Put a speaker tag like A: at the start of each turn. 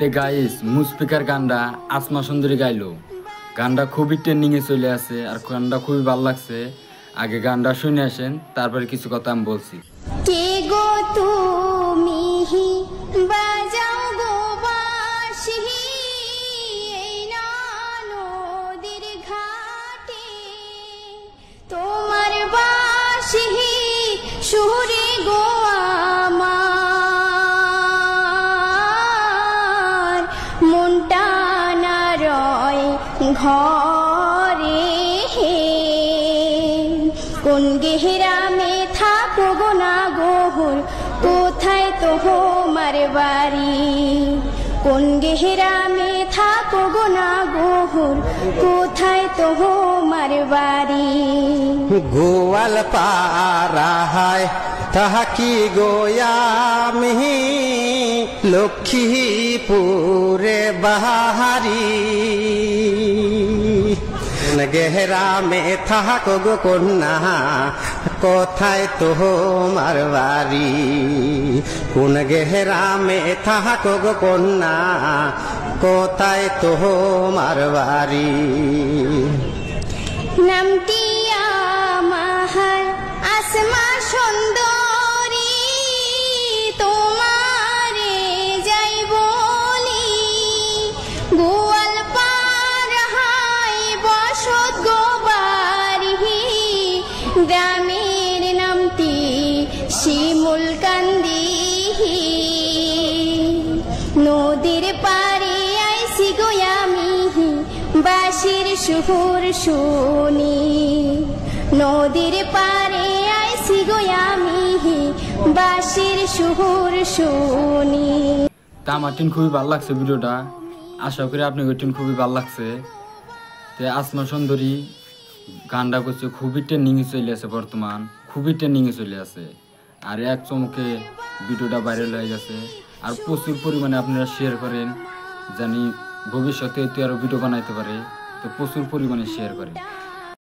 A: তে গাইস মুস্পিকার গানটা আসমা সুন্দরী গাইলো। গানটা খুবই ট্রেন্ডিং এ চলে আছে আর গানটা খুবই ভালো লাগছে। আগে গানটা শুনে আসেন, তারপরে কিছু কথা আমি বলছি।
B: কে গো তুমি বাজাও গো বাঁশি এই না নদীর ঘাটে, তোমার বাঁশি সুরে গো আমার মনটা না রয় ঘরে। কোন গেহরামে থাকো গো না গোহর, কোথায় তোমার বাড়ি? কোন গেহরামে থাকো গো না গোহর, কোথায় তোমার বাড়ি?
C: গোয়াল পাড়ায় তাহাকি গোয়ামি লক্ষ্মীপুরে বাহারি। গেহরামে থাকো গো কন্যা, কোথায় তোমার বাড়ি? কোন গেহরামে থাকো গো কন্যা, কোথায় তোমার বাড়ি?
B: নামটি আমার আসমা সুন্দরী, তোমারে যাই বলি গোয়াল পাড়ায় বসত গো বাড়ি। গ্রামের নামটি শিমুল কান্দি, নদীর পাড়ে আইসি গো আমি বাঁশির সুর শুনি। নদীর পাড়ে আইসি গো আমি বাঁশির সুর শুনি।
A: তা আমার টিন খুবই ভালো লাগছে ভিডিওটা, আশা করি আপনি টিন খুবই ভালো লাগছে। তে আসমা সুন্দরী গানটা করছে খুবই ট্রেন্ডিংয়ে চলে আছে, বর্তমান খুবই ট্রেন্ডিংয়ে চলে আছে। আর এক চমকে ভিডিওটা ভাইরাল হয়ে গেছে। আর প্রচুর পরিমাণে আপনারা শেয়ার করেন, জানি ভবিষ্যতে আরও ভিডিও বানাইতে পারে, তো প্রচুর পরিমাণে শেয়ার করেন।